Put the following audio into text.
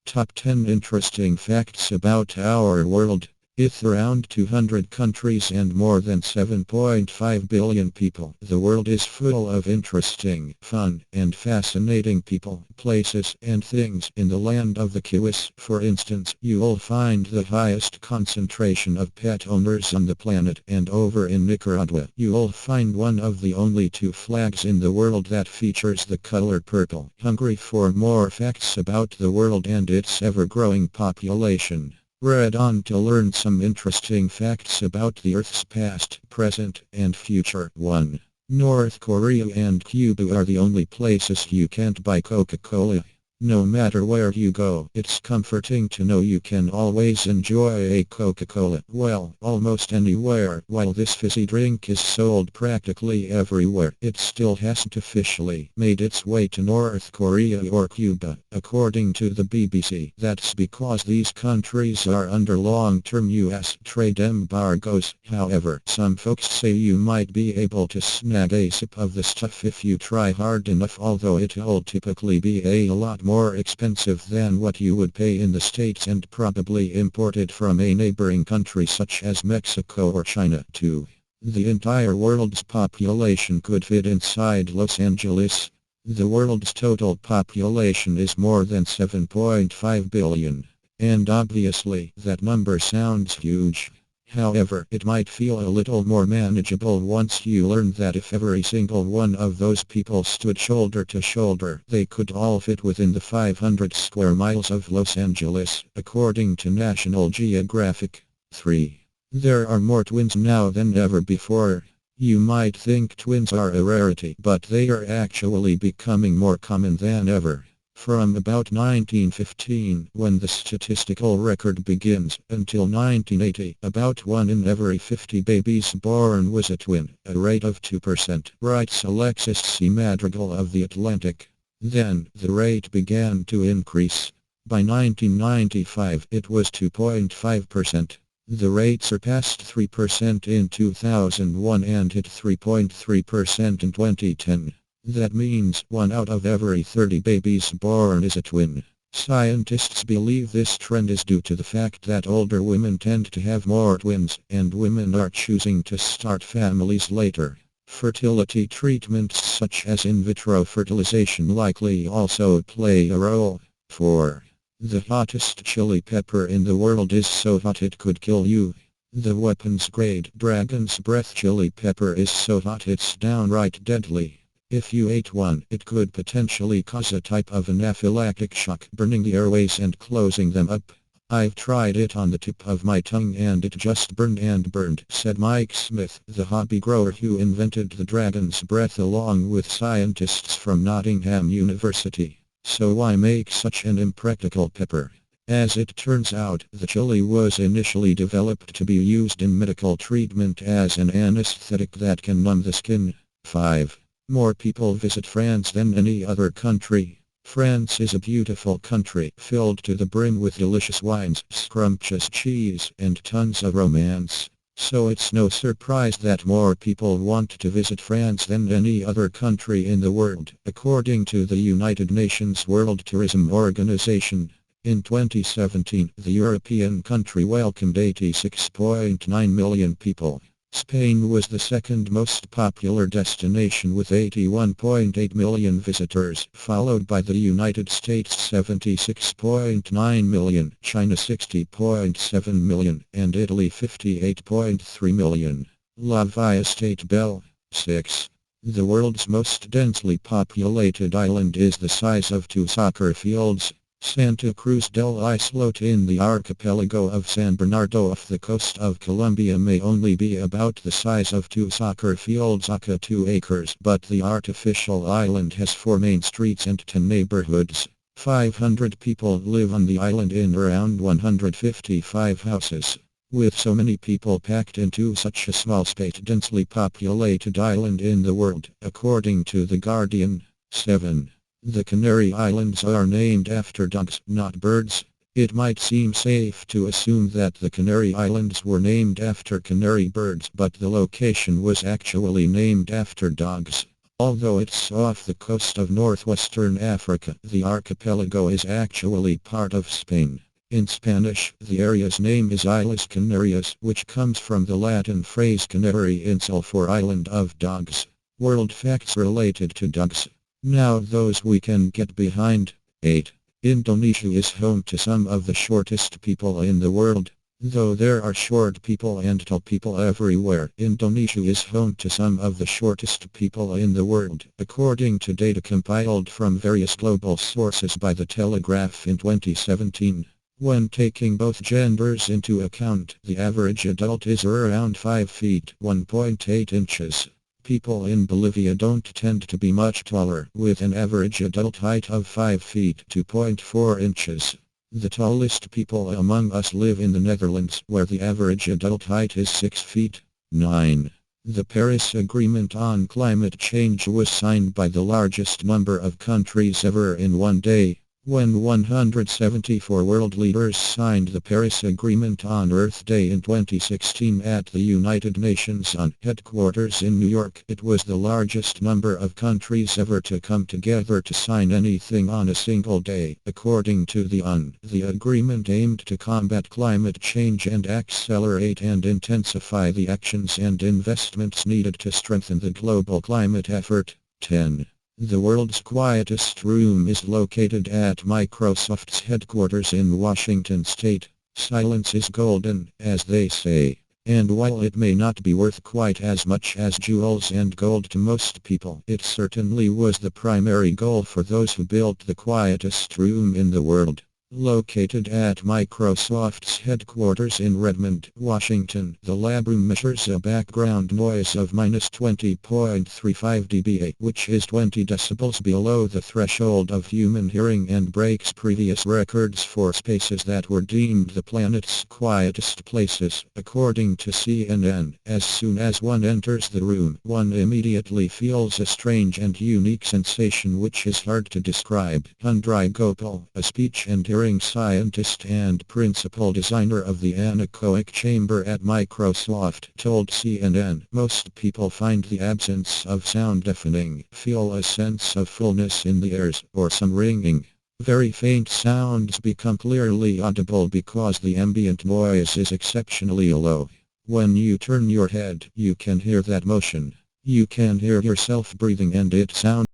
Top 10 interesting facts about our world. With around 200 countries and more than 7.5 billion people, the world is full of interesting, fun, and fascinating people, places, and things. In the land of the kiwis, for instance, you'll find the highest concentration of pet owners on the planet, and over in Nicaragua, you'll find one of the only two flags in the world that features the color purple. Hungry for more facts about the world and its ever-growing population? Read on to learn some interesting facts about the Earth's past, present, and future. 1. North Korea and Cuba are the only places you can't buy Coca-Cola. No matter where you go, it's comforting to know you can always enjoy a Coca-Cola. Well, almost anywhere. While this fizzy drink is sold practically everywhere, it still hasn't officially made its way to North Korea or Cuba, according to the BBC. That's because these countries are under long-term U.S. trade embargoes. However, some folks say you might be able to snag a sip of the stuff if you try hard enough, although it'll typically be a lot more expensive than what you would pay in the States and probably imported from a neighboring country such as Mexico or China. 2. The entire world's population could fit inside Los Angeles. The world's total population is more than 7.5 billion. And obviously, that number sounds huge. However, it might feel a little more manageable once you learn that if every single one of those people stood shoulder to shoulder, they could all fit within the 500 square miles of Los Angeles, according to National Geographic. 3. There are more twins now than ever before. You might think twins are a rarity, but they are actually becoming more common than ever. From about 1915, when the statistical record begins, until 1980, about 1 in every 50 babies born was a twin, a rate of 2%, writes Alexis C. Madrigal of The Atlantic. Then, the rate began to increase. By 1995, it was 2.5%. The rate surpassed 3% in 2001 and hit 3.3% in 2010. That means 1 out of every 30 babies born is a twin. Scientists believe this trend is due to the fact that older women tend to have more twins, and women are choosing to start families later. Fertility treatments such as in vitro fertilization likely also play a role. 4. The hottest chili pepper in the world is so hot it could kill you. The weapons-grade dragon's breath chili pepper is so hot it's downright deadly. If you ate one, it could potentially cause a type of anaphylactic shock, burning the airways and closing them up. I've tried it on the tip of my tongue and it just burned and burned, said Mike Smith, the hobby grower who invented the dragon's breath along with scientists from Nottingham University. So why make such an impractical pepper? As it turns out, the chili was initially developed to be used in medical treatment as an anesthetic that can numb the skin. 5. More people visit France than any other country. France is a beautiful country, filled to the brim with delicious wines, scrumptious cheese, and tons of romance. So it's no surprise that more people want to visit France than any other country in the world, according to the United Nations World Tourism Organization. In 2017, the European country welcomed 86.9 million people. Spain was the second most popular destination with 81.8 million visitors, followed by the United States 76.9 million, China 60.7 million, and Italy 58.3 million. La Via State Bell. 6. The world's most densely populated island is the size of 2 soccer fields. Santa Cruz del Islote in the archipelago of San Bernardo off the coast of Colombia may only be about the size of 2 soccer fields, aka 2 acres, but the artificial island has 4 main streets and 10 neighborhoods. 500 people live on the island in around 155 houses. With so many people packed into such a small space, densely populated island in the world, according to The Guardian. 7. The Canary Islands are named after dogs, not birds. It might seem safe to assume that the Canary Islands were named after canary birds, but the location was actually named after dogs. Although it's off the coast of northwestern Africa, the archipelago is actually part of Spain. In Spanish, the area's name is Islas Canarias, which comes from the Latin phrase Canary Insel for island of dogs. World facts related to dogs. Now those we can get behind. 8. Indonesia is home to some of the shortest people in the world. Though there are short people and tall people everywhere, Indonesia is home to some of the shortest people in the world, according to data compiled from various global sources by The Telegraph in 2017. When taking both genders into account, the average adult is around 5 feet, 1.8 inches. People in Bolivia don't tend to be much taller, with an average adult height of 5 feet, 2.4 inches. The tallest people among us live in the Netherlands, where the average adult height is 6 feet. 9. The Paris Agreement on Climate Change was signed by the largest number of countries ever in one day. When 174 world leaders signed the Paris Agreement on Earth Day in 2016 at the United Nations headquarters in New York, it was the largest number of countries ever to come together to sign anything on a single day. According to the UN, the agreement aimed to combat climate change and accelerate and intensify the actions and investments needed to strengthen the global climate effort. 10. The world's quietest room is located at Microsoft's headquarters in Washington State. Silence is golden, as they say. And while it may not be worth quite as much as jewels and gold to most people, it certainly was the primary goal for those who built the quietest room in the world. Located at Microsoft's headquarters in Redmond, Washington, the lab room measures a background noise of -20.35 dBA, which is 20 decibels below the threshold of human hearing and breaks previous records for spaces that were deemed the planet's quietest places. According to CNN, as soon as one enters the room, one immediately feels a strange and unique sensation which is hard to describe. Hundry Gopal, a speech and hearing scientist and principal designer of the anechoic chamber at Microsoft, told CNN, most people find the absence of sound deafening, feel a sense of fullness in the ears, or some ringing. Very faint sounds become clearly audible because the ambient noise is exceptionally low. When you turn your head, you can hear that motion. You can hear yourself breathing and it sounds